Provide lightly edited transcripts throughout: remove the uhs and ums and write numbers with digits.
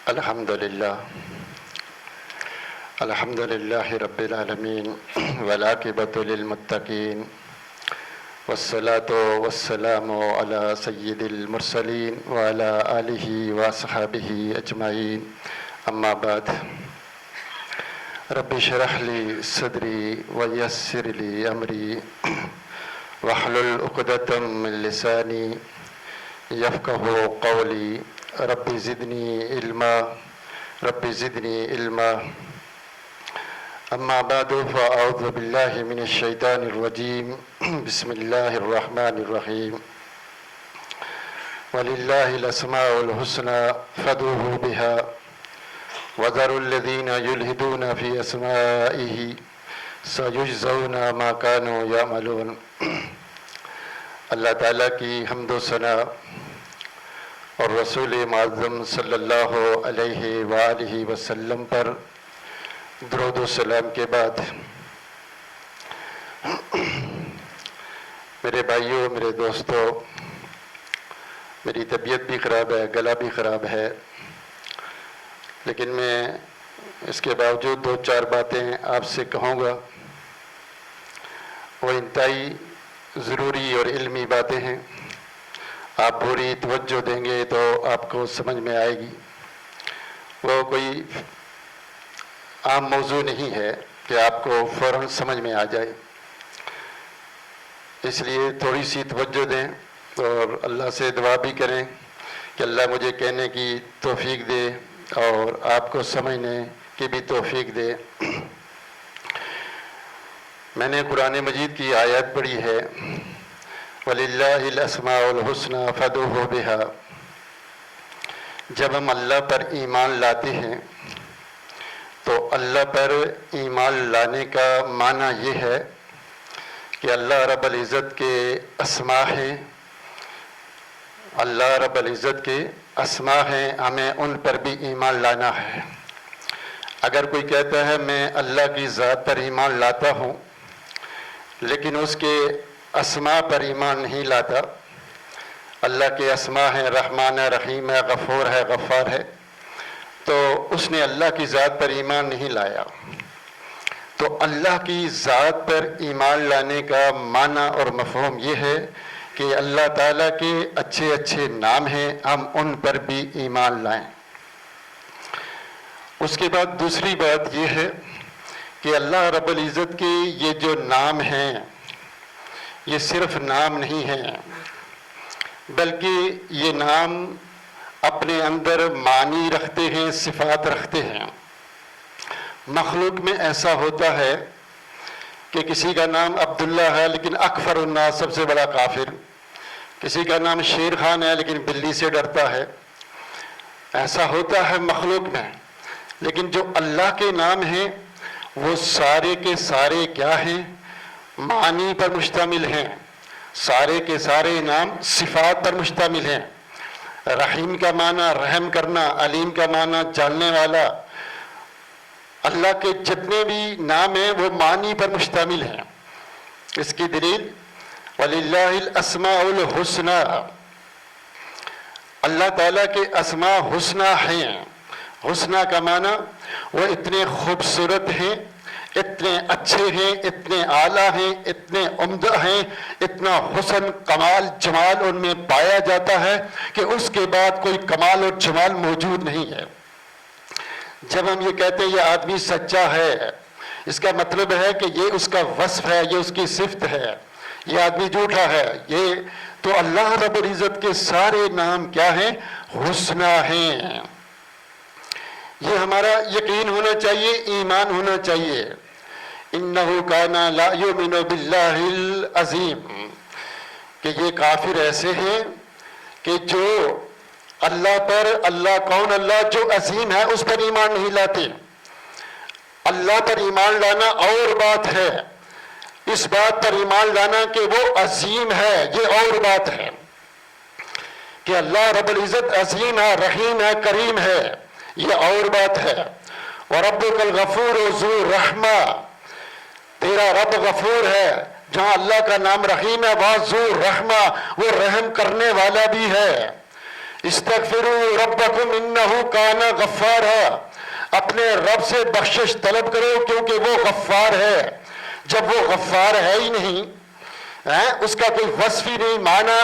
الحمد لله رب العالمين والعاقبة للمتقين والصلاة والسلام على سيد المرسلين وعلى آله وصحبه أجمعين أما بعد رب اشرح لي صدري ويسر لي أمري واحلل عقدة من لساني يفقه قولي رب زدني علما أما بعد فأعوذ بالله من الشيطان الرجيم بسم الله الرحمن الرحيم ولله الأسماء الحسنى فادعوه بها وذروا الذين يلحدون في أسمائه سيجزون ما كانوا يعملون۔ اللہ تعالیٰ کی حمد و ثنا اور رسول معظم صلی اللہ علیہ وآلہ وسلم پر درود و سلام کے بعد میرے بھائیوں، میرے دوستوں، میری طبیعت بھی خراب ہے، گلا بھی خراب ہے، لیکن میں اس کے باوجود دو چار باتیں آپ سے کہوں گا۔ وہ انتہائی ضروری اور علمی باتیں ہیں، آپ پوری توجہ دیں گے تو آپ کو سمجھ میں آئے گی۔ وہ کوئی عام موضوع نہیں ہے کہ آپ کو فوراً سمجھ میں آ جائے، اس لیے تھوڑی سی توجہ دیں اور اللہ سے دعا بھی کریں کہ اللہ مجھے کہنے کی توفیق دے اور آپ کو سمجھنے کی بھی توفیق دے۔ میں نے قرآن مجید کی آیت پڑھی ہے وَلِلَّهِ الْأَسْمَاءُ الْحُسْنَى فَادْعُوهُ بِهَا۔ جب ہم اللہ پر ایمان لاتے ہیں تو اللہ پر ایمان لانے کا معنی یہ ہے کہ اللہ رب العزت کے اسماء ہیں، اللہ رب العزت کے اسماء ہیں، ہمیں ان پر بھی ایمان لانا ہے۔ اگر کوئی کہتا ہے میں اللہ کی ذات پر ایمان لاتا ہوں لیکن اس کے اسماء پر ایمان نہیں لاتا، اللہ کے اسماء ہیں رحمان ہے، رحیم ہے، غفور ہے، غفار ہے، تو اس نے اللہ کی ذات پر ایمان نہیں لایا۔ تو اللہ کی ذات پر ایمان لانے کا معنی اور مفہوم یہ ہے کہ اللہ تعالیٰ کے اچھے اچھے نام ہیں، ہم ان پر بھی ایمان لائیں۔ اس کے بعد دوسری بات یہ ہے کہ اللہ رب العزت کے یہ جو نام ہیں یہ صرف نام نہیں ہیں، بلکہ یہ نام اپنے اندر معنی رکھتے ہیں، صفات رکھتے ہیں۔ مخلوق میں ایسا ہوتا ہے کہ کسی کا نام عبداللہ ہے لیکن اکفر الناس، سب سے بڑا کافر، کسی کا نام شیر خان ہے لیکن بلی سے ڈرتا ہے، ایسا ہوتا ہے مخلوق میں۔ لیکن جو اللہ کے نام ہیں وہ سارے کے سارے کیا ہیں؟ معنی پر مشتمل ہیں، سارے کے سارے نام صفات پر مشتمل ہیں۔ رحیم کا معنی رحم کرنا، علیم کا معنی جاننے والا۔ اللہ کے جتنے بھی نام ہیں وہ معنی پر مشتمل ہیں۔ اس کی دلیل وَلِلَّهِ الْأَسْمَاءُ الْحُسْنَى، اللہ تعالیٰ کے اسماء حسنہ ہیں۔ حسنہ کا معنی وہ اتنے خوبصورت ہیں، اتنے اچھے ہیں، اتنے اعلیٰ ہیں، اتنے عمدہ ہیں، اتنا حسن کمال جمال ان میں پایا جاتا ہے کہ اس کے بعد کوئی کمال اور جمال موجود نہیں ہے۔ جب ہم یہ کہتے ہیں یہ آدمی سچا ہے، اس کا مطلب ہے کہ یہ اس کا وصف ہے، یہ اس کی صفت ہے، یہ آدمی جھوٹا ہے۔ یہ تو اللہ رب العزت کے سارے نام کیا ہیں؟ حسنہ ہیں۔ یہ ہمارا یقین ہونا چاہیے، ایمان ہونا چاہیے۔ اِنَّهُ كَانَ لَا يُؤْمِنُ بِاللَّهِ الْعَظِيمِ، کہ یہ کافر ایسے ہیں کہ جو اللہ پر، اللہ کون؟ اللہ جو عظیم ہے اس پر ایمان نہیں لاتے۔ اللہ پر ایمان لانا اور بات ہے، اس بات پر ایمان لانا کہ وہ عظیم ہے یہ اور بات ہے۔ کہ اللہ رب العزت عظیم ہے، رحیم ہے، کریم ہے، یہ اور بات ہے۔ وَرَبُّكَ الْغَفُورُ ذُو الرَّحْمَةِ، تیرا رب غفور ہے، جہاں اللہ کا نام رحیم ہے وہاں ذو الرحمہ، وہ رحم کرنے والا بھی ہے۔ استغفروا ربکم انہ کان غفارا، اپنے رب سے بخشش طلب کرو کیونکہ وہ غفار ہے۔ جب وہ غفار ہے ہی نہیں، اس کا کوئی وصف ہی نہیں، معنی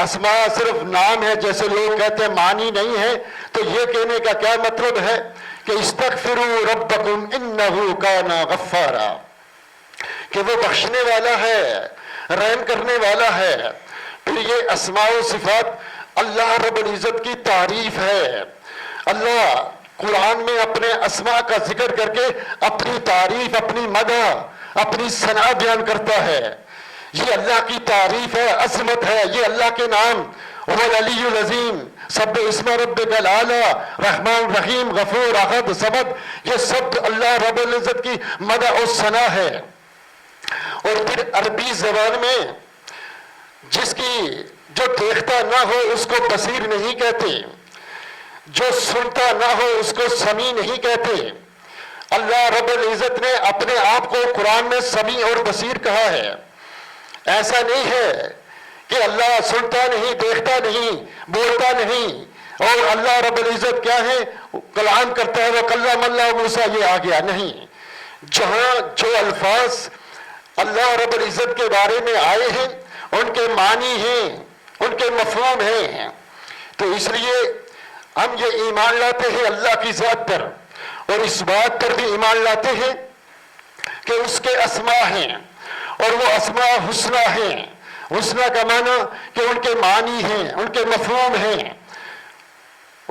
اسماء صرف نام ہے جیسے لوگ کہتے ہیں، معنی نہیں ہے، تو یہ کہنے کا کیا مطلب ہے کہ استغفروا ربکم انہ کان غفارا، کہ وہ بخشنے والا ہے، رحم کرنے والا ہے۔ پھر یہ اسماء و صفات اللہ رب العزت کی تعریف ہے۔ اللہ قرآن میں اپنے اسماء کا ذکر کر کے اپنی تعریف، اپنی مدح، اپنی ثنا بیان کرتا ہے۔ یہ اللہ کی تعریف ہے، عظمت ہے، یہ اللہ کے نام، هو العلی العظیم، سبح اسم ربک الاعلی، رحمان رحیم غفور احد صمد، یہ سب اللہ رب العزت کی مدح و ثنا ہے۔ اور پھر عربی زبان میں جس کی جو دیکھتا نہ ہو اس کو بصیر نہیں کہتے، جو سنتا نہ ہو اس کو سمیع نہیں کہتے۔ اللہ رب العزت نے اپنے آپ کو قرآن میں سمیع اور بصیر کہا ہے۔ ایسا نہیں ہے کہ اللہ سنتا نہیں، دیکھتا نہیں، بولتا نہیں، اور اللہ رب العزت کیا ہے، کلام کرتا ہے، وَكَلَّمَ اللَّهُ مُوسَىٰ، یہ آ گیا نہیں۔ جہاں جو الفاظ اللہ رب العزت کے بارے میں آئے ہیں ان کے معنی ہیں، ان کے مفہوم ہیں، تو اس لیے ہم یہ ایمان لاتے ہیں اللہ کی ذات پر، اور اس بات پر بھی ایمان لاتے ہیں کہ اس کے اسماء ہیں، اور وہ اسماء حسنہ ہیں۔ حسنہ کا معنی کہ ان کے معنی ہیں، ان کے مفہوم ہیں،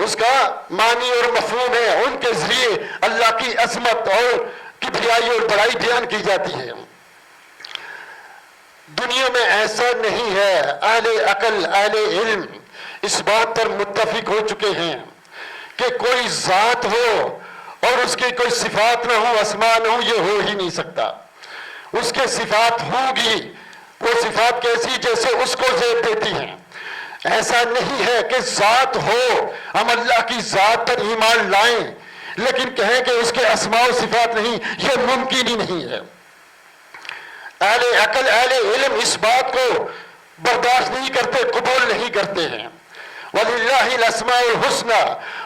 اس کا معنی اور مفہوم ہے، ان کے ذریعے اللہ کی عظمت اور کبریائی اور بڑائی بیان کی جاتی ہے۔ دنیا میں ایسا نہیں ہے، اہل عقل، اہل علم اس بات پر متفق ہو چکے ہیں کہ کوئی ذات ہو اور اس کی کوئی صفات نہ ہو، اسماء نہ ہو، یہ ہو ہی نہیں سکتا۔ اس کے صفات ہوگی، وہ صفات کیسی، جیسے اس کو زیب دیتی ہیں۔ ایسا نہیں ہے کہ ذات ہو، ہم اللہ کی ذات پر ایمان لائیں لیکن کہیں کہ اس کے اسماء و صفات نہیں، یہ ممکن ہی نہیں ہے۔ اہل عقل، اہل علم اس بات کو برداشت نہیں کرتے، قبول نہیں کرتے ہیں۔ وَلِلَّهِ الْأَسْمَاءُ الْحُسْنَى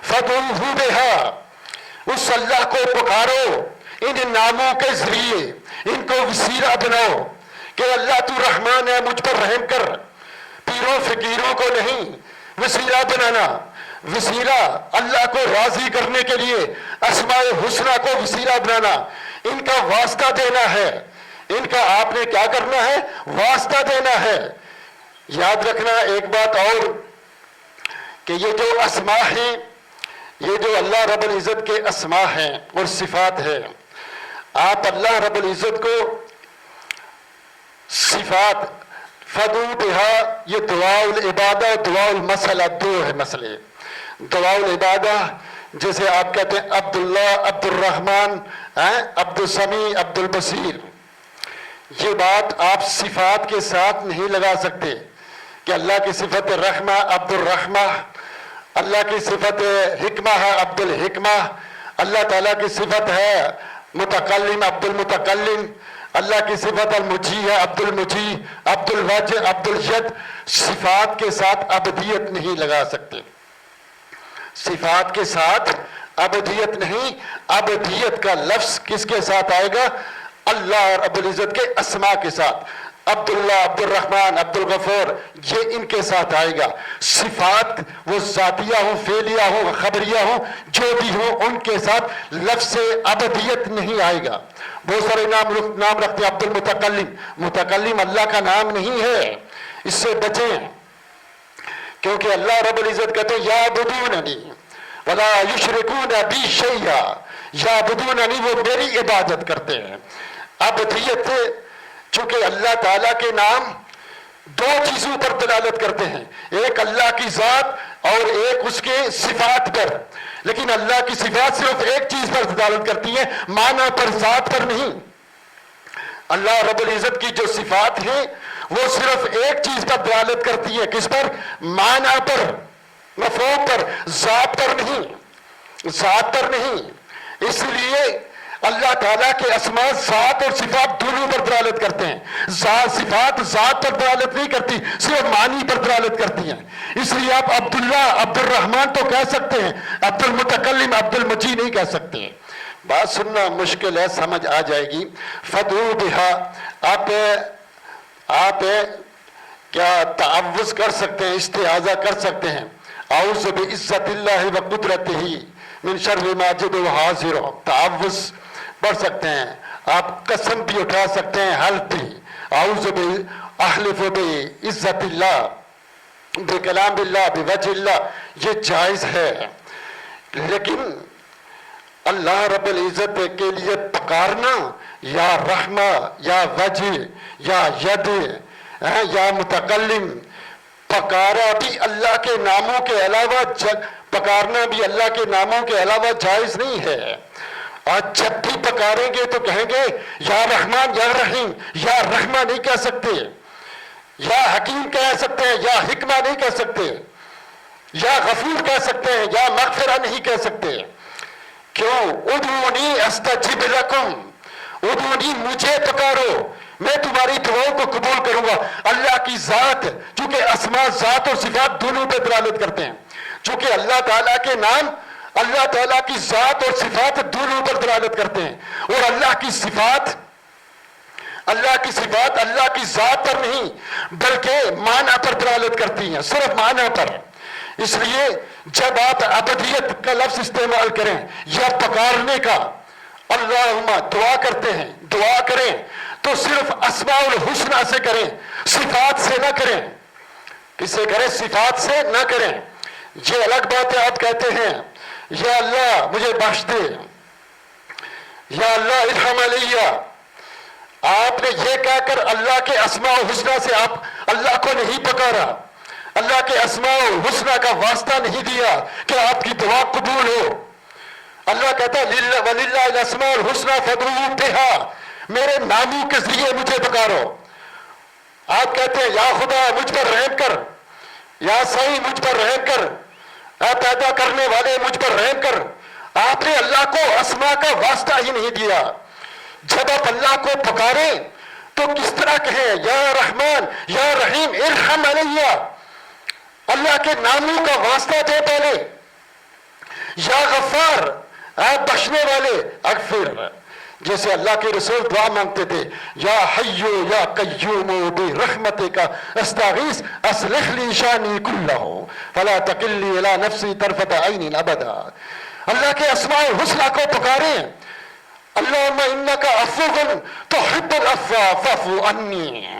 فَادْعُوهُ بِهَا، اس اللہ کو پکارو ان ناموں کے ذریعے، ان کو وسیلہ بناؤ کہ اللہ تو رحمان ہے، مجھ پر رحم کر۔ پیروں فقیروں کو نہیں وسیلہ بنانا، وسیلہ اللہ کو راضی کرنے کے لیے اسماء حسنہ کو وسیلہ بنانا، ان کا واسطہ دینا ہے، ان کا آپ نے کیا کرنا ہے، واسطہ دینا ہے۔ یاد رکھنا ایک بات اور کہ یہ جو اسماء ہیں، یہ جو اللہ رب العزت کے اسماء ہیں اور صفات ہیں، آپ اللہ رب العزت کو صفات فدعوا بها، یہ دعاء العبادہ، دعاء المسئلہ، دو ہے مسئلے۔ دعاء العبادہ جیسے آپ کہتے ہیں عبداللہ، عبد الرحمن، عبد السمیع، عبد البصیر، یہ بات آپ صفات کے ساتھ نہیں لگا سکتے کہ اللہ کی صفت رحمہ عبد الرحمہ، اللہ کی صفت حکمہ ہے عبد الحکمہ، اللہ تعالیٰ کی صفت ہے متکلم عبد المتکلم، اللہ کی صفت المجی ہے عبد المجی، عبد الوجہ، عبد الید۔ صفات کے ساتھ ابدیت نہیں لگا سکتے، صفات کے ساتھ ابدیت نہیں۔ ابدیت کا لفظ کس کے ساتھ آئے گا؟ اللہ رب العزت کے اسماء کے ساتھ، عبداللہ، عبد الرحمن، عبد الغفور، یہ ان کے ساتھ آئے گا۔ صفات وہ ذاتیہ ہوں، فعلیہ ہوں، خبریہ ہوں، جو بھی ہوں، ان کے ساتھ لفظ ابدیت نہیں آئے گا۔ بہت سارے نام رکھتے ہیں عبد المتکلم، متکلم اللہ کا نام نہیں ہے، اس سے بچیں، کیونکہ اللہ رب العزت کہتے ہیں یعبدوننی ولا یشرکون بی شیئا، یعبدوننی، وہ میری عبادت کرتے ہیں۔ ابدیت، چونکہ اللہ تعالیٰ کے نام دو چیزوں پر دلالت کرتے ہیں، ایک اللہ کی ذات اور ایک اس کے صفات پر، لیکن اللہ کی صفات صرف ایک چیز پر دلالت کرتی ہیں، معنی پر، ذات پر نہیں۔ اللہ رب العزت کی جو صفات ہیں وہ صرف ایک چیز پر دلالت کرتی ہے، کس پر؟ معنی پر، مفہوم پر، ذات پر نہیں، ذات پر نہیں۔ اس لیے اللہ تعالیٰ کے اسماء ذات اور صفات دونوں پر دلالت کرتے ہیں۔ صفات ذات پر دلالت نہیں کرتی، صرف معنی پر دلالت کرتی ہیں۔ اس لیے آپ عبداللہ، عبد الرحمن تو کہہ سکتے ہیں، عبد المتکلم، عبد المجید نہیں کہہ سکتے۔ بات سننا مشکل ہے، سمجھ آ جائے گی۔ فدعو بہا، آپ کیا تعوذ کر سکتے ہیں، استعاذہ کر سکتے ہیں۔ اعوذ بعزت اللہ و قدرتہ من شر ما جد و حاضر، تعوذ پڑھ سکتے ہیں۔ آپ قسم بھی اٹھا سکتے ہیں، حلف بھی، اعوذ احلف بعزت اللہ، بکلام اللہ، بوجہ اللہ، یہ جائز ہے۔ لیکن اللہ رب العزت کے لیے پکارنا یا رحمہ یا وجہ یا ید یا متکلم، پکارا بھی اللہ کے ناموں کے علاوہ، پکارنا بھی اللہ کے ناموں کے علاوہ جائز نہیں ہے۔ آج جب بھی پکاریں گے تو کہیں گے یا رحمان یا رحیم، یا رحمہ نہیں کہہ سکتے، یا حکیم کہہ سکتے ہیں، یا حکمہ نہیں کہہ سکتے، یا غفور کہہ سکتے ہیں، یا مغفرہ نہیں کہہ سکتے۔ کیوں؟ ادعونی استجب لکم، ادعونی مجھے پکارو، میں تمہاری دعاؤں کو قبول کروں گا۔ اللہ کی ذات، چونکہ اسماء ذات اور صفات دونوں پہ دلالت کرتے ہیں، چونکہ اللہ تعالیٰ کے نام، اللہ تعالیٰ کی ذات اور صفات دونوں پر دلالت کرتے ہیں، اور اللہ کی صفات اللہ کی ذات پر نہیں بلکہ معنی پر دلالت کرتی ہیں، صرف معنی پر۔ اس لیے جب آپ ابدیت کا لفظ استعمال کریں یا پکارنے کا، اللہم دعا کرتے ہیں، دعا کریں تو صرف اسماء الحسنہ سے کریں، صفات سے نہ کریں۔ کس سے کریں؟ صفات سے نہ کریں۔ یہ الگ بات ہے، آپ کہتے ہیں یا اللہ مجھے بخش دے، یا اللہ ارحم علیہ، آپ نے یہ کہہ کر اللہ کے اسماء الحسنہ سے آپ اللہ کو نہیں پکارا، اللہ کے اسماء الحسنہ کا واسطہ نہیں دیا کہ آپ کی دعا قبول ہو۔ اللہ کہتا ہے وَلِلَّهِ الْأَسْمَاءُ الْحُسْنَى فَادْعُوهُ بِهَا، میرے ناموں کے ذریعے مجھے پکارو۔ آپ کہتے ہیں یا خدا مجھ پر رحم کر، یا صحیح مجھ پر رحم کر، اے پیدا کرنے والے مجھ پر رحم کر۔ آپ نے اللہ کو اسماء کا واسطہ ہی نہیں دیا۔ جب آپ اللہ کو پکاریں تو کس طرح کہیں یا رحمان یا رحیم ارحم علیہ، اللہ کے ناموں کا واسطہ دے پہلے۔ یا غفار، اے بخشنے والے اغفر، جیسے اللہ کے رسول دعا مانگتے تھے یا حیو یا قیوم برحمتک استغیث اصلح لی شانی کلہ فلا تکلنی الی نفسی طرفۃ عین ابدا۔ اللہ کے اسماء الحسنہ کو پکاریں، اللہم انک عفو تحب العفو فاعف عنی۔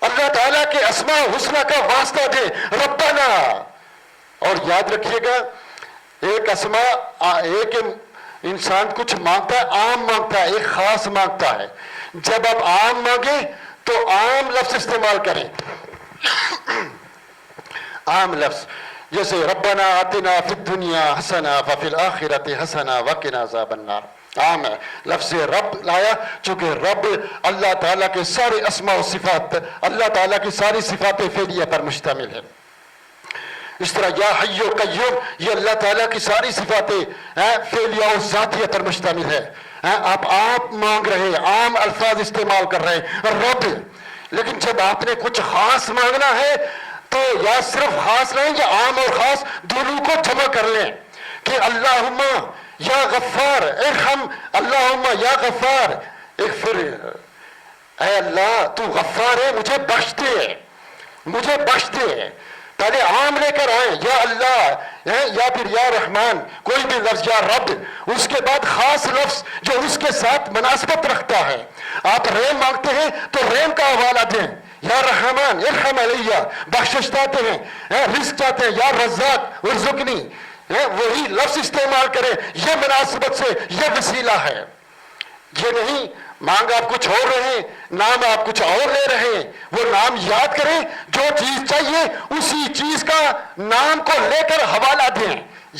اللہ تعالیٰ کے اسماء الحسنہ کا واسطہ دے ربنا۔ اور یاد رکھیے گا، ایک انسان کچھ مانگتا ہے، عام مانگتا ہے، ایک خاص مانگتا ہے۔ جب آپ عام مانگیں تو عام لفظ استعمال کریں، عام لفظ، جیسے ربنا آتنا فی الدنیا حسنہ وفی الآخرۃ حسنہ وقنا عذاب النار، عام ہے۔ لفظ رب لایا چونکہ رب اللہ تعالیٰ کے سارے اسماء و صفات، اللہ تعالیٰ کی ساری صفات فعلیہ پر مشتمل ہے۔ اس طرح یا حی و قیوم، یہ اللہ تعالیٰ کی ساری صفاتیں فعلیہ و ذاتیہ پر مشتمل ہے۔ آپ مانگ رہے ہیں، عام الفاظ استعمال کر رہے ہیں رب، لیکن جب آپ نے کچھ خاص مانگنا ہے تو یا صرف خاص لیں یا عام اور خاص دونوں کو جمع کر لیں کہ اللہم یا غفار ارحم، اللہم یا غفار اغفر، اے اللہ تو غفار ہے، مجھے بخش دے، مجھے بخش دے۔ پہلے عام لے کر آئیں یا اللہ یا پھر یا رحمان، کوئی بھی لفظ، یا رب، اس کے بعد خاص لفظ جو اس کے ساتھ مناسبت رکھتا ہے۔ آپ رحم مانگتے ہیں تو رحم کا حوالہ دیں، یا رحمان ارحم علیہ، بخشش چاہتے ہیں، رزق چاہتے ہیں، یا رزاق ارزقنی، وہی لفظ استعمال کریں۔ یہ مناسبت سے یہ وسیلہ ہے، یہ نہیں مانگ آپ کچھ اور رہے ہیں، نام آپ کچھ اور لے رہے ہیں۔ وہ نام یاد کریں، جو چیز چاہیے اسی چیز کا نام کو لے کر حوالہ دیں۔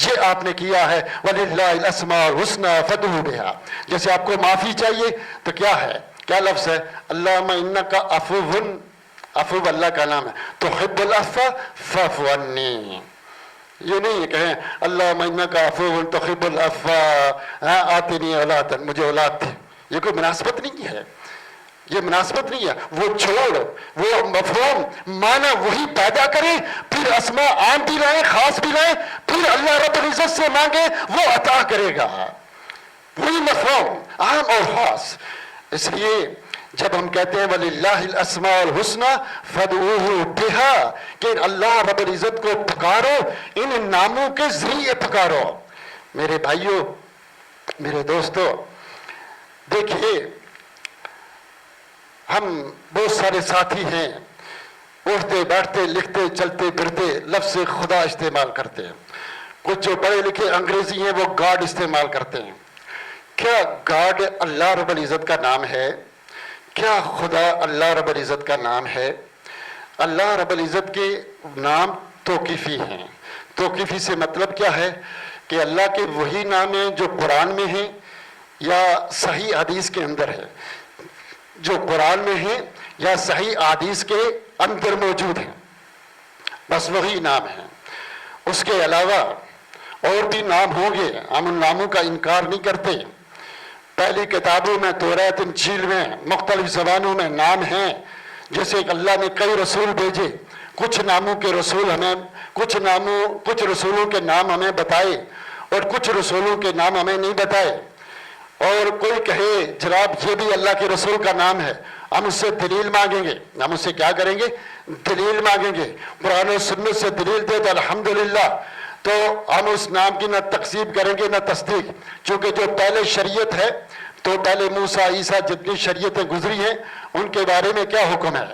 یہ آپ نے کیا ہے وَلِلَّهِ الْأَسْمَاءُ الْحُسْنَى فَادْعُوهُ بِهَا۔ جیسے آپ کو معافی چاہیے تو کیا ہے، کیا لفظ ہے، اللہم انک عفو، عفو اللہ کا نام ہے، تحب العفو فاعف عنی۔ یہ نہیں ہے کہیں اللہم انک عفو تحب العفو آتنی اولاد، مجھے اولاد تھی. یہ کوئی مناسبت نہیں ہے، یہ مناسبت نہیں ہے. وہ چھوڑ، وہ مفہوم معنی وہی پیدا کرے، پھر اسماء عام بھی لائیں خاص بھی لائیں، پھر اللہ رب العزت سے مانگے وہ عطا کرے گا. وہی مفہوم عام اور خاص. اس لیے جب ہم کہتے ہیں وَلِلَّهِ الْأَسْمَاءُ الْحُسْنَى فَادْعُوهُ بِهَا، کہ اللہ رب العزت کو پکارو، ان ناموں کے ذریعے پکارو. میرے بھائیوں، میرے دوستو، دیکھیے ہم بہت سارے ساتھی ہیں، اٹھتے بیٹھتے لکھتے چلتے پھرتے لفظ خدا استعمال کرتے ہیں. کچھ جو پڑھے لکھے انگریزی ہیں وہ گاڈ استعمال کرتے ہیں. کیا گاڈ اللہ رب العزت کا نام ہے؟ کیا خدا اللہ رب العزت کا نام ہے؟ اللہ رب العزت کے نام توقیفی ہیں. توقیفی سے مطلب کیا ہے؟ کہ اللہ کے وہی نام ہیں جو قرآن میں ہیں یا صحیح حدیث کے اندر ہے. جو قرآن میں ہیں یا صحیح حدیث کے اندر موجود ہیں، بس وہی نام ہیں. اس کے علاوہ اور بھی نام ہوں گے، ہم ان ناموں کا انکار نہیں کرتے. پہلی کتابوں میں تورات انجیل میں مختلف زبانوں میں نام ہیں. جیسے کہ اللہ نے کئی رسول بھیجے، کچھ ناموں کے رسول ہمیں کچھ رسولوں کے نام ہمیں بتائے اور کچھ رسولوں کے نام ہمیں نہیں بتائے. اور کوئی کہے جناب یہ بھی اللہ کے رسول کا نام ہے، ہم اس سے دلیل مانگیں گے. ہم اس سے کیا کریں گے؟ دلیل مانگیں گے. قرآن و سنت سے دلیل دے تو الحمدللہ، تو ہم اس نام کی نہ تکذیب کریں گے نہ تصدیق. چونکہ جو پہلے شریعت ہے، تو پہلے موسیٰ عیسیٰ جتنی شریعتیں گزری ہیں ان کے بارے میں کیا حکم ہے.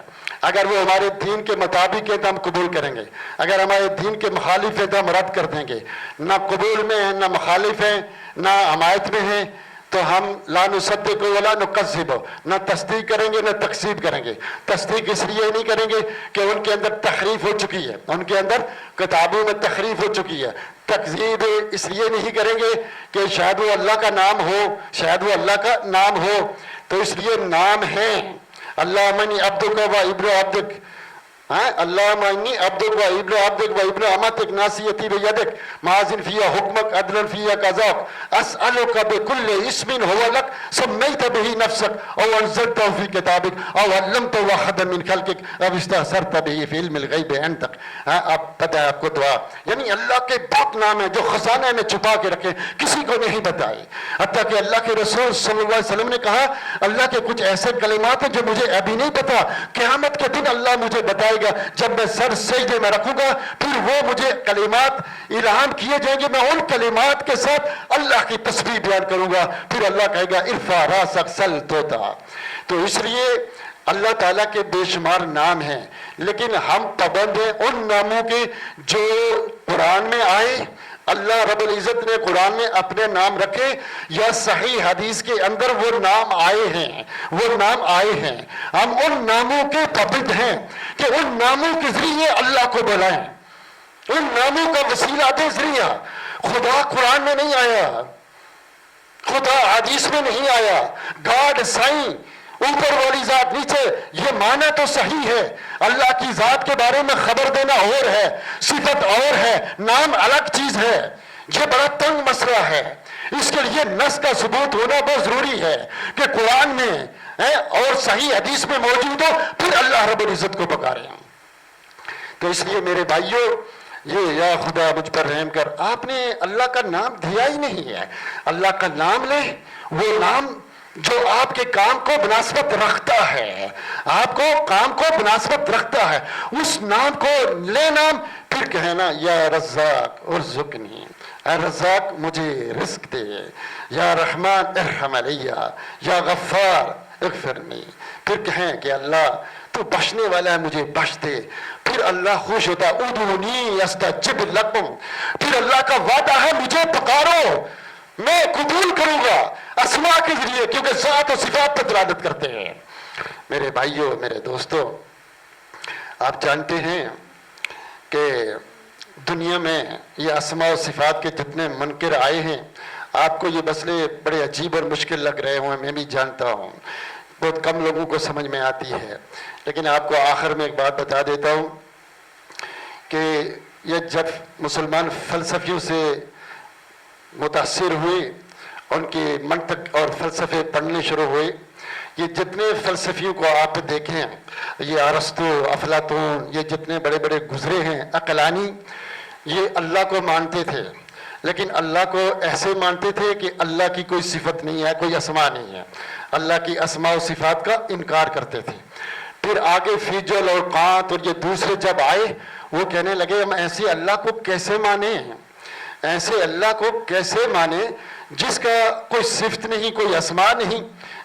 اگر وہ ہمارے دین کے مطابق ہے تو ہم قبول کریں گے، اگر ہمارے دین کے مخالف ہے تو ہم رد کر دیں گے. نہ قبول میں ہیں، نہ مخالف ہیں، نہ حمایت میں ہیں، تو ہم لا نصدق ولا نکذب، نہ تصدیق کریں گے نہ تکذیب کریں گے. تصدیق اس لیے نہیں کریں گے کہ ان کے اندر تحریف ہو چکی ہے، ان کے اندر کتابوں میں تحریف ہو چکی ہے. تکذیب اس لیے نہیں کریں گے کہ شاید وہ اللہ کا نام ہو، شاید وہ اللہ کا نام ہو. تو اس لیے نام ہیں. اللہم انی عبدک و ابن عبدک، اللہم انی عبدک و ابن عبدک و ابن امتک ناصیتی بیدک ماضٍ فی حکمک عدلا فی قضاک اسألک بکل اسم هو لک سمیت به نفسک او انزلتہ فی کتابک او علمتہ احدا من خلقک او استأثرت به فی علم الغیب عندک. اب پتہ ہے آپ کو دعا، یعنی اللہ کے پاک نام ہے جو خزانے میں چھپا کے رکھے، کسی کو نہیں بتائے. حتیٰ کہ اللہ کے رسول صلی اللہ علیہ وسلم نے کہا اللہ کے کچھ ایسے کلمات ہیں جو مجھے ابھی نہیں پتا، قیامت کے دن اللہ مجھے بتائے گا. جب میں سر سجدے میں رکھوں گا پھر وہ مجھے کلمات الہام کیے جائیں گے، میں ان کلمات کے ساتھ اللہ کی تسبیح بیان کروں گا. پھر اللہ کہے گا ارفع راسک سل توتا. تو اس لیے اللہ تعالیٰ کے بے شمار نام ہیں، لیکن ہم پابند ہیں ان ناموں کے جو قرآن میں آئے. اللہ رب العزت نے قرآن میں اپنے نام رکھے یا صحیح حدیث کے اندر وہ نام آئے ہیں، وہ نام آئے ہیں. ہم ان ناموں کے پابند ہیں کہ ان ناموں کے ذریعے اللہ کو بلائیں، ان ناموں کا وسیلہ دے ذریعہ. خدا قرآن میں نہیں آیا، خدا حدیث میں نہیں آیا. گاڈ سائیں، اوپر والی ذات نیچے، یہ معنی تو صحیح ہے. اللہ کی ذات کے بارے میں خبر دینا اور ہے، صفت اور ہے، نام الگ چیز ہے. یہ بڑا تنگ مسئلہ ہے. اس کے لیے نص کا ثبوت ہونا بہت ضروری ہے کہ قرآن میں اور صحیح حدیث میں موجود ہو، پھر اللہ رب العزت کو پکاریں. تو اس لیے میرے بھائیوں، یہ یا خدا مجھ پر رحم کر، آپ نے اللہ کا نام دیا ہی نہیں ہے. اللہ کا نام لیں، وہ نام جو آپ کے کام کو بناسبت رکھتا ہے، آپ کو کام کو بناسبت رکھتا ہے، اس نام کو لے نام. پھر کہنا یا رزاق ارزقنی، اے رزاق مجھے رزق دے، یا رحمان ارحم علیہ، یا غفار اغفرنی. پھر کہیں کہ اللہ تو بخشنے والا ہے، مجھے بخش دے. پھر اللہ خوش ہوتا ہے ادعونی استجب لکم. پھر اللہ کا وعدہ ہے مجھے پکارو میں قبول کروں گا اسماء کے ذریعے، کیونکہ ذات و صفات پر دلالت کرتے ہیں. میرے بھائیوں، میرے دوستوں، آپ جانتے ہیں کہ دنیا میں یہ اسماء و صفات کے جتنے منکر آئے ہیں، آپ کو یہ مسئلے بڑے عجیب اور مشکل لگ رہے ہوں، میں بھی جانتا ہوں، بہت کم لوگوں کو سمجھ میں آتی ہے. لیکن آپ کو آخر میں ایک بات بتا دیتا ہوں کہ یہ جب مسلمان فلسفیوں سے متاثر ہوئے، ان کی منطق اور فلسفے پڑھنے شروع ہوئے، یہ جتنے فلسفیوں کو آپ دیکھیں، یہ ارسطو، افلاطون، یہ جتنے بڑے بڑے گزرے ہیں عقلانی، یہ اللہ کو مانتے تھے، لیکن اللہ کو ایسے مانتے تھے کہ اللہ کی کوئی صفت نہیں ہے، کوئی اسما نہیں ہے، اللہ کی اسماء و صفات کا انکار کرتے تھے۔ پھر آگے فیجل اور کانت اور یہ دوسرے جب آئے، وہ کہنے لگے ہم ایسے اللہ کو کیسے مانیں، ایسے اللہ کو کیسے مانیں جس کا کوئی صفت نہیں، کوئی اسما نہیں،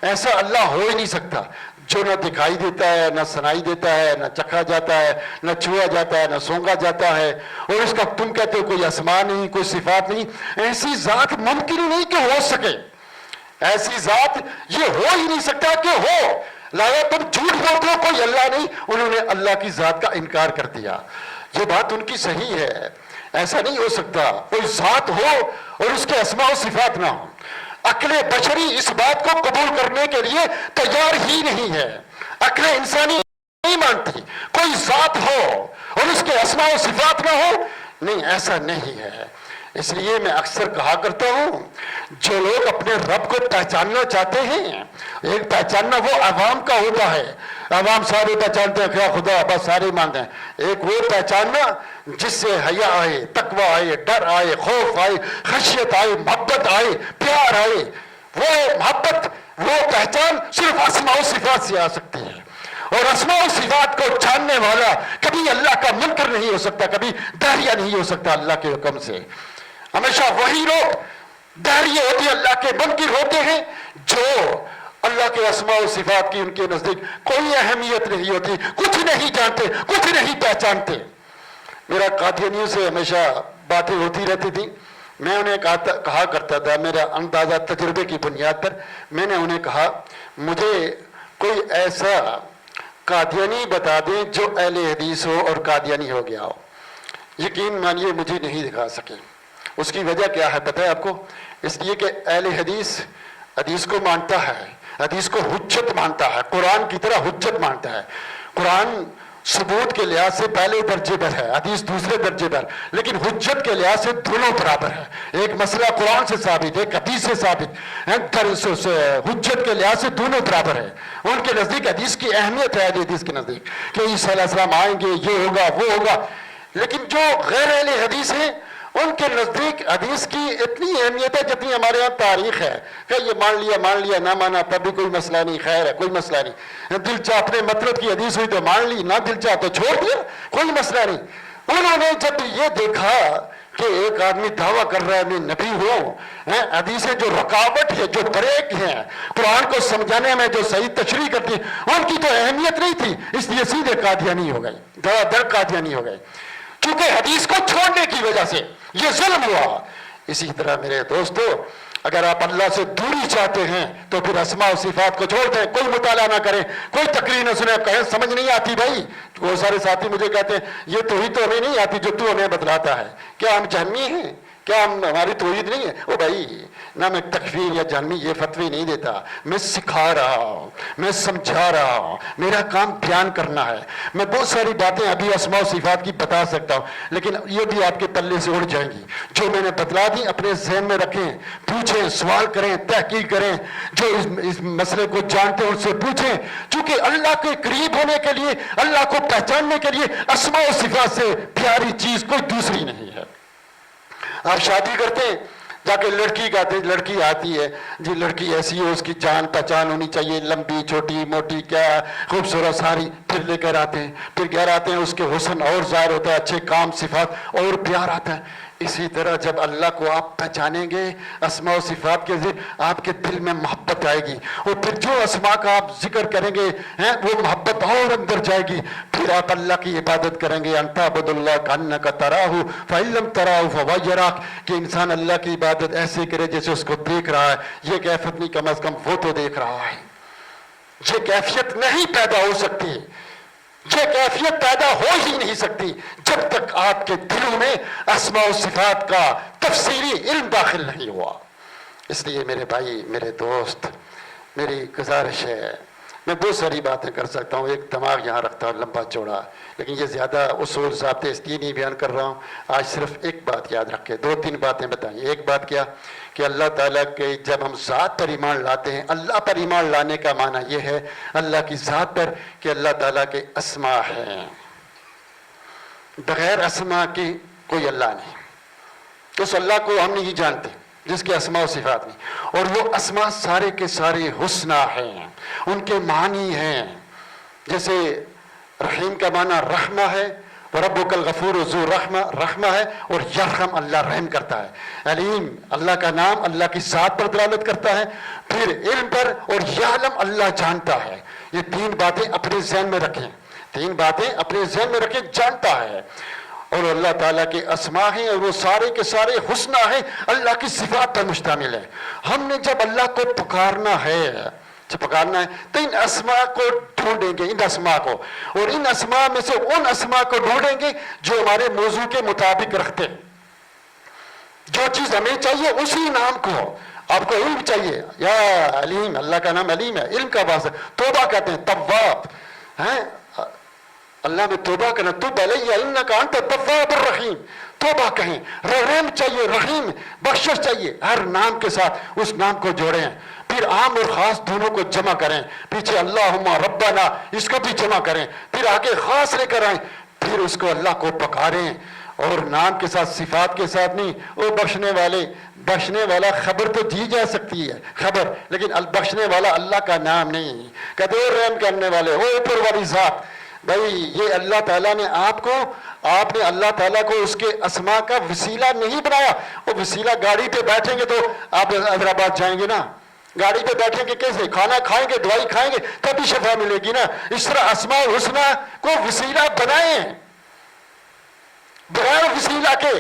ایسا اللہ ہو ہی نہیں سکتا جو نہ دکھائی دیتا ہے، نہ سنائی دیتا ہے، نہ چکھا جاتا ہے، نہ چھوا جاتا ہے، نہ سونگا جاتا ہے، اور اس کا تم کہتے ہو کوئی اسما نہیں، کوئی صفات نہیں۔ ایسی ذات ممکن ہی نہیں کہ ہو سکے، ایسی ذات یہ ہو ہی نہیں سکتا کہ ہو، لایا تم جھوٹ بولتے ہو کوئی اللہ نہیں۔ انہوں نے اللہ کی ذات کا انکار کر دیا۔ یہ بات ان کی صحیح ہے، ایسا نہیں ہو سکتا کوئی ذات ہو اور اس کے اسماء و صفات نہ ہو۔ عقل بشری اس بات کو قبول کرنے کے لیے تیار ہی نہیں ہے، عقل انسانی نہیں مانتی کوئی ذات ہو اور اس کے اسماء و صفات نہ ہو، نہیں، ایسا نہیں ہے۔ اس لیے میں اکثر کہا کرتا ہوں، جو لوگ اپنے رب کو پہچاننا چاہتے ہیں، ایک پہچاننا وہ عوام کا ہوتا ہے، عوام سارے پہچانتے ہیں کیا خدا، بس سارے مانتے ہیں۔ ایک وہ پہچاننا جس سے حیا آئے، تقوی آئے، ڈر آئے، خوف آئے، خشیت آئے، محبت آئے، پیار آئے، وہ محبت، وہ پہچان صرف اسماء و صفات سے آ سکتی ہے۔ اور اسماء و صفات کو جاننے والا کبھی اللہ کا منکر نہیں ہو سکتا، کبھی داہریہ نہیں ہو سکتا اللہ کے حکم سے۔ ہمیشہ وہی لوگ داہریہ ہوتے ہیں، اللہ کے منکر ہوتے ہیں، جو اللہ کے اسماء و صفات کی ان کے نزدیک کوئی اہمیت نہیں ہوتی، کچھ نہیں جانتے، کچھ نہیں پہچانتے۔ میرا قادیانیوں سے ہمیشہ باتیں ہوتی رہتی تھی، میں انہیں کہا کرتا تھا، میرا اندازہ تجربے کی بنیاد پر میں نے انہیں کہا، مجھے کوئی ایسا قادیانی بتا دیں جو اہل حدیث ہو اور قادیانی ہو گیا ہو۔ یقین مانیے مجھے نہیں دکھا سکے۔ اس کی وجہ کیا ہے پتہ ہے آپ کو؟ اس لیے کہ اہل حدیث حدیث کو مانتا ہے، حدیث کو حجت مانتا ہے، قرآن کی طرح حجت مانتا ہے۔ قرآن ثبوت کے لحاظ سے پہلے درجے پر ہے، حدیث دوسرے درجے پر، لیکن حجت کے لحاظ سے دونوں برابر ہے۔ ایک مسئلہ قرآن سے ثابت، ایک حدیث سے ثابت، حجت کے لحاظ سے دونوں برابر ہے۔ ان کے نزدیک حدیث کی اہمیت ہے، حدیث کے نزدیک کہ عیسیٰ علیہ السلام آئیں گے، یہ ہوگا وہ ہوگا، لیکن جو غیر اہل حدیث ہیں ان کے نزدیک حدیث کی اتنی اہمیت ہے جتنی ہمارے ہاں تاریخ ہے، کہ یہ مان لیا نہ مانا تب بھی کوئی مسئلہ نہیں، خیر ہے، کوئی مسئلہ نہیں۔ دل چاہ اپنے مطلب کی حدیث ہوئی تو مان لی، نہ دل چاہ تو چھوڑ دیا، کوئی مسئلہ نہیں۔ انہوں نے جب یہ دیکھا کہ ایک آدمی دعویٰ کر رہا ہے میں نبی ہوں، حدیثیں جو رکاوٹ ہے، جو بریک ہیں قرآن کو سمجھانے میں، جو صحیح تشریح کرتی ہے، ان کی تو اہمیت نہیں تھی، اس لیے سیدھے قادیانی ہو گئے، دڑا دڑ قادیانی ہو گئے، کیونکہ حدیث کو چھوڑنے کی وجہ سے یہ ظلم ہوا۔ اسی طرح میرے دوستو، اگر آپ اللہ سے دوری چاہتے ہیں تو پھر اسماء و صفات کو چھوڑ دیں، کوئی مطالعہ نہ کریں، کوئی تقریر نہ سنیں، کہیں سمجھ نہیں آتی بھائی۔ وہ سارے ساتھی مجھے کہتے ہیں یہ توحید تو ہمیں نہیں آتی جو تو ہمیں بتلاتا ہے، کیا ہم جہمی ہیں؟ کیا ہماری توحید نہیں ہے؟ او بھائی، نہ میں تکفیر یا جہمی یہ فتوی نہیں دیتا، میں سکھا رہا ہوں، میں سمجھا رہا ہوں، میرا کام بیان کرنا ہے۔ میں بہت ساری باتیں ابھی اسماء و صفات کی بتا سکتا ہوں، لیکن یہ بھی آپ کے پلے سے اڑ جائیں گی۔ جو میں نے بتلا دی اپنے ذہن میں رکھیں، پوچھیں، سوال کریں، تحقیق کریں، جو اس مسئلے کو جانتے ہیں ان سے پوچھیں، چونکہ اللہ کے قریب ہونے کے لیے، اللہ کو پہچاننے کے لیے اسماء و صفات سے پیاری چیز کوئی دوسری نہیں ہے۔ آپ شادی کرتے ہیں، جا کے لڑکی کہتے ہیں، لڑکی آتی ہے جی، لڑکی ایسی ہو، اس کی جان پہچان ہونی چاہیے، لمبی چھوٹی موٹی کیا خوبصورت ساری، پھر لے کر آتے ہیں، پھر گھر آتے ہیں، اس کے حسن اور ظاہر ہوتا ہے، اچھے کام صفات اور پیار آتا ہے۔ اسی طرح جب اللہ کو آپ پہچانیں گے اسماء و صفات کے ذریعے، آپ کے دل میں محبت آئے گی، اور پھر جو اسماء کا آپ ذکر کریں گے وہ محبت اور اندر جائے گی، پھر آپ اللہ کی عبادت کریں گے۔ انت عبد اللہ کانک تراہ فإن لم تراہ فهو یراک، کہ انسان اللہ کی عبادت ایسے کرے جیسے اس کو دیکھ رہا ہے۔ یہ کیفیت نہیں، کم از کم وہ تو دیکھ رہا ہے۔ یہ کیفیت نہیں پیدا ہو سکتی، یہ کیفیت پیدا ہو ہی نہیں سکتی جب تک آپ کے دلوں میں اسماء و صفات کا تفصیلی علم داخل نہیں ہوا۔ اس لیے میرے بھائی، میرے دوست، میری گزارش ہے، میں بہت ساری باتیں کر سکتا ہوں، ایک دماغ یہاں رکھتا ہوں لمبا چوڑا، لیکن یہ زیادہ اصول ضابطے اس لیے نہیں بیان کر رہا ہوں. آج صرف ایک بات یاد رکھے، 2-3 باتیں بتائیں. ایک بات کیا کہ اللہ تعالیٰ کے جب ہم ذات پر ایمان لاتے ہیں، اللہ پر ایمان لانے کا معنی یہ ہے اللہ کی ذات پر کہ اللہ تعالیٰ کے اسماء ہیں. بغیر اسماء کی کوئی اللہ نہیں. اس اللہ کو ہم نہیں جانتے جس کے اسماء و صفات نہیں، اور وہ اسماء سارے کے سارے حسنہ ہیں، ان کے معنی ہیں. جیسے رحیم کا معنی رحمہ ہے، ربک الغفور ذو رحمہ ہے، اور یرحم اللہ رحم کرتا ہے. علیم اللہ کا نام اللہ کی ذات پر دلالت کرتا ہے. پھر علم پر، اور یعلم اللہ جانتا ہے. یہ 3 باتیں اپنے ذہن میں رکھیں، 3 باتیں اپنے ذہن میں رکھیں. جانتا ہے، اور اللہ تعالیٰ کے اسماء ہیں، اور وہ سارے کے سارے حسنہ ہیں، اللہ کی صفات پر مشتمل ہے. ہم نے جب اللہ کو پکارنا ہے تو ان اسماء کو ڈھونڈیں گے، ان اسماء کو، اور ان اسماء میں سے ان اسماء کو ڈھونڈیں گے جو ہمارے موضوع کے مطابق رکھتے ہیں. جو چیز ہمیں چاہیے اسی نام کو. آپ کو علم چاہیے، یا علیم، اللہ کا نام علیم ہے، علم کا واسطہ. توبہ کہتے ہیں تواب ہیں، اللہ میں توبہ کرنا، توب علیہ انک انت التواب الرحیم. توبہ کہیں. رحم چاہیے، رحیم بخشش چاہیے. ہر نام کے ساتھ اس نام کو جوڑیں، پھر عام اور خاص دونوں کو جمع کریں. پیچھے اللہم ربنا اس کو بھی جمع کریں، پھر آگے خاص لے کر آئیں، پھر اس کو اللہ کو پکاریں. اور نام کے ساتھ، صفات کے ساتھ نہیں. وہ بخشنے والا خبر تو دی جا سکتی ہے خبر، لیکن بخشنے والا اللہ کا نام نہیں. کہتے ہیں رحم کرنے والے، وہ اوپر والی ذات. بھائی یہ اللہ تعالیٰ نے آپ نے اللہ تعالیٰ کو اس کے اسماء کا وسیلہ نہیں بنایا. وہ وسیلہ گاڑی پہ بیٹھیں گے تو آپ حیدرآباد جائیں گے نا، گاڑی پہ بیٹھیں گے کیسے؟ کھانا کھائیں گے، دوائی کھائیں گے، تبھی شفا ملے گی نا. اس طرح اسماء الحسنہ کو وسیلہ بنائیں. بغیر وسیلہ کے،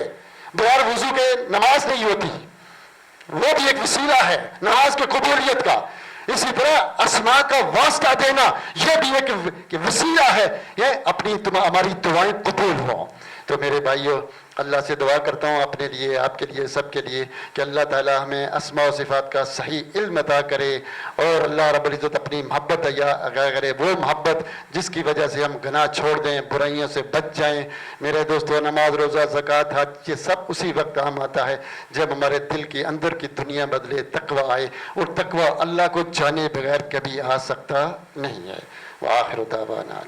بغیر وضو کے نماز نہیں ہوتی، وہ بھی ایک وسیلہ ہے نماز کی قبولیت کا. اسی طرح اسماء کا واسطہ دینا یہ بھی ایک وسیلہ ہے، یہ ہماری دعائیں قبول ہوں. تو میرے بھائیوں، اللہ سے دعا کرتا ہوں اپنے لیے، آپ کے لیے، سب کے لیے، کہ اللہ تعالی ہمیں اسماء و صفات کا صحیح علم عطا کرے، اور اللہ رب العزت اپنی محبت عطا کرے، وہ محبت جس کی وجہ سے ہم گناہ چھوڑ دیں، برائیوں سے بچ جائیں. میرے دوستو، نماز، روزہ، زکوٰۃ، حج، یہ سب اسی وقت کام آتا ہے جب ہمارے دل کی اندر کی دنیا بدلے، تقوی آئے. اور تقوی اللہ کو جانے بغیر کبھی آ سکتا نہیں ہے. وآخر دعوانا